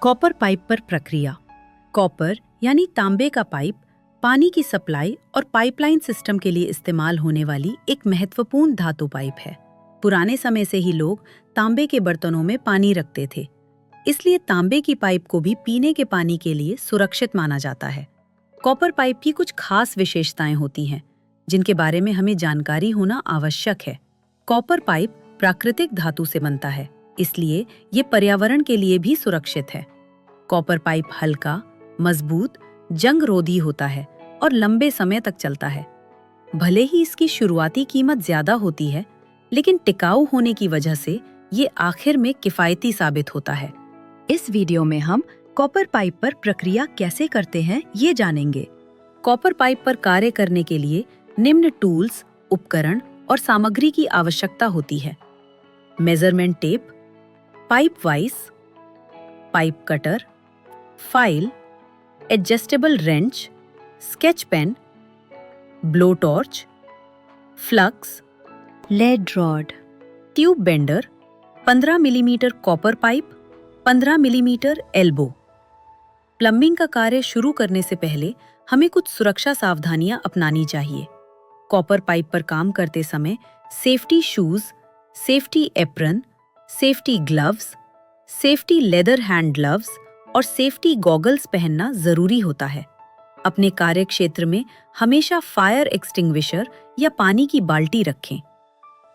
Copper pipe पर प्रक्रिया। Copper यानी तांबे का पाइप पानी की सप्लाई और पाइपलाइन सिस्टम के लिए इस्तेमाल होने वाली एक महत्वपूर्ण धातु पाइप है। पुराने समय से ही लोग तांबे के बर्तनों में पानी रखते थे, इसलिए तांबे की पाइप को भी पीने के पानी के लिए सुरक्षित माना जाता है। कॉपर पाइप की कुछ खास विशेषताएं होती हैं, जिनके बारे में हमें जानकारी होना आवश्यक है। कॉपर पाइप प्राकृतिक धातु से बनता है, इसलिए ये पर्यावरण के लिए भी सुरक्षित है। कॉपर पाइप हल्का, मजबूत, जंगरोधी होता है और लंबे समय तक चलता है। भले ही इसकी शुरुआती कीमत ज्यादा होती है, लेकिन टिकाऊ होने की वजह से ये आखिर में किफायती साबित होता है। इस वीडियो में हम कॉपर पाइप पर प्रक्रिया कैसे करते हैं ये जानेंगे। कॉपर पाइप पर कार्य करने के लिए निम्न टूल्स, उपकरण और सामग्री की आवश्यकता होती है। Measurement tape, pipe vice, pipe cutter, file, adjustable wrench, sketch pen, blow torch, flux, lead rod, tube bender, 15 millimetre copper pipe, 15 millimetre elbow. Plumbing का कार्य शुरू करने से पहले हमें कुछ सुरक्षा सावधानियां अपनानी चाहिए। कॉपर पाइप पर काम करते समय safety shoes, safety apron, safety gloves, safety leather hand gloves और सेफ्टी गॉगल्स पहनना जरूरी होता है। अपने कार्य क्षेत्र में हमेशा फायर एक्सटिंग्विशर या पानी की बाल्टी रखें।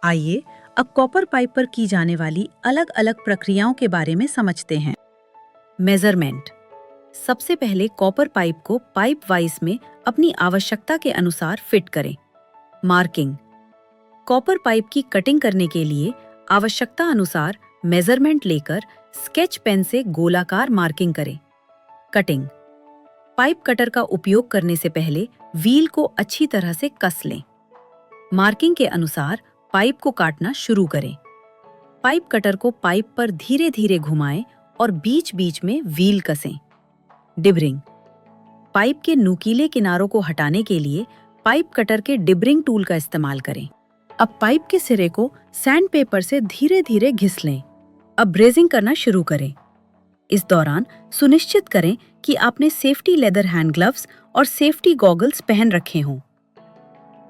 आइए अब कॉपर पाइप पर की जाने वाली अलग अलग प्रक्रियाओं के बारे में समझते हैं। मेजरमेंट। सबसे पहले कॉपर पाइप को पाइप वाइस में अपनी आवश्यकता के अनुसार फिट करें। मार्किंग। कॉपर पाइप की कटिंग करने के लिए आवश्यकता अनुसार मेजरमेंट लेकर स्केच पेन से गोलाकार मार्किंग करें। कटिंग। पाइप कटर का उपयोग करने से पहले व्हील को अच्छी तरह से कस लें। मार्किंग के अनुसार पाइप को काटना शुरू करें। पाइप कटर को पाइप पर धीरे धीरे घुमाएं और बीच बीच में व्हील कसें। डिबरिंग। पाइप के नुकीले किनारों को हटाने के लिए पाइप कटर के डिबरिंग टूल का इस्तेमाल करें। अब पाइप के सिरे को सैंड पेपर से धीरे धीरे घिस लें। अब ब्रेजिंग करना शुरू करें। इस दौरान सुनिश्चित करें कि आपने सेफ्टी लेदर हैंड ग्लव्स और सेफ्टी गॉगल्स पहन रखे हों।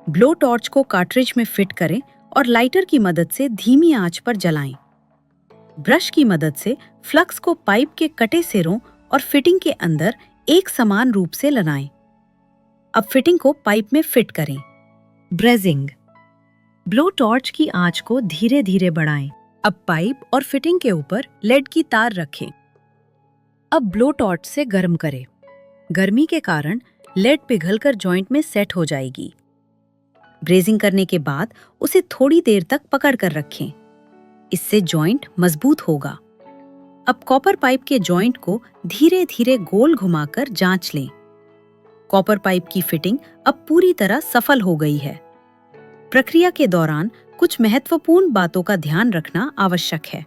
ब्लो टॉर्च को कार्ट्रिज में फिट करें और लाइटर की मदद से धीमी आंच पर जलाएं। ब्रश की मदद से फ्लक्स को पाइप के कटे सिरों और फिटिंग के अंदर एक समान रूप से लगाएं। अब फिटिंग को पाइप में फिट करें। ब्रेजिंग। ब्लो टॉर्च की आंच को धीरे धीरे बढ़ाएं। अब पाइप और फिटिंग के ऊपर लेड की तार रखें। अब ब्लो टॉर्च से गर्म करें। गर्मी के कारण लेड पिघलकर जॉइंट में सेट हो जाएगी। ब्रेजिंग करने के बाद उसे थोड़ी देर तक पकड़ कर रखें। इससे जॉइंट मजबूत होगा। अब कॉपर पाइप के जॉइंट को धीरे धीरे गोल घुमाकर जांच लें। कॉपर पाइप की फिटिंग अब पूरी तरह सफल हो गई है। प्रक्रिया के दौरान कुछ महत्वपूर्ण बातों का ध्यान रखना आवश्यक है।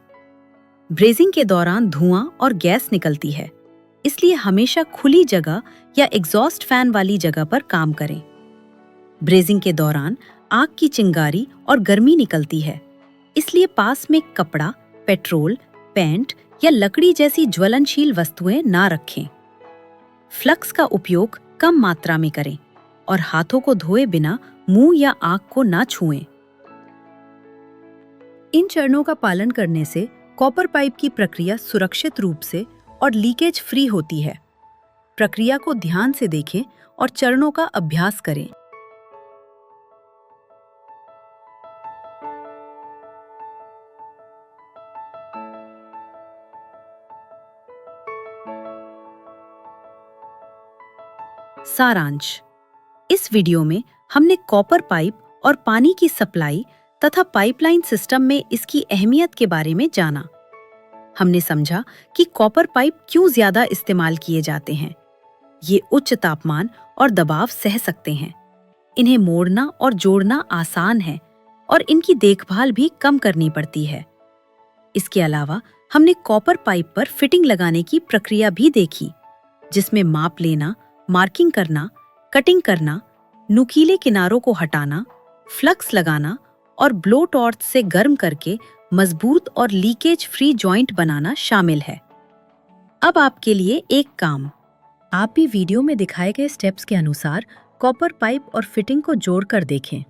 ब्रेजिंग के दौरान धुआं और गैस निकलती है, इसलिए हमेशा खुली जगह या एग्जॉस्ट फैन वाली जगह पर काम करें। ब्रेजिंग के दौरान आग की चिंगारी और गर्मी निकलती है, इसलिए पास में कपड़ा, पेट्रोल, पेंट या लकड़ी जैसी ज्वलनशील वस्तुएं ना रखें। फ्लक्स का उपयोग कम मात्रा में करें और हाथों को धोए बिना मुंह या आंख को ना छुएं। इन चरणों का पालन करने से कॉपर पाइप की प्रक्रिया सुरक्षित रूप से और लीकेज फ्री होती है। प्रक्रिया को ध्यान से देखें और चरणों का अभ्यास करें। सारांश। इस वीडियो में हमने कॉपर पाइप और पानी की सप्लाई तथा पाइपलाइन सिस्टम में इसकी अहमियत के बारे में जाना। हमने समझा कि कॉपर पाइप क्यों ज्यादा इस्तेमाल किए जाते हैं। ये उच्च तापमान और दबाव सह सकते हैं। इन्हें मोड़ना और जोड़ना आसान है और इनकी देखभाल भी कम करनी पड़ती है। इसके अलावा हमने कॉपर पाइप पर फिटिंग लगाने की प्रक्रिया भी देखी, जिसमें माप लेना, मार्किंग करना, कटिंग करना, नुकीले किनारों को हटाना, फ्लक्स लगाना और ब्लो टॉर्च से गर्म करके मजबूत और लीकेज फ्री जॉइंट बनाना शामिल है। अब आपके लिए एक काम, आप भी वीडियो में दिखाए गए स्टेप्स के अनुसार कॉपर पाइप और फिटिंग को जोड़कर देखें।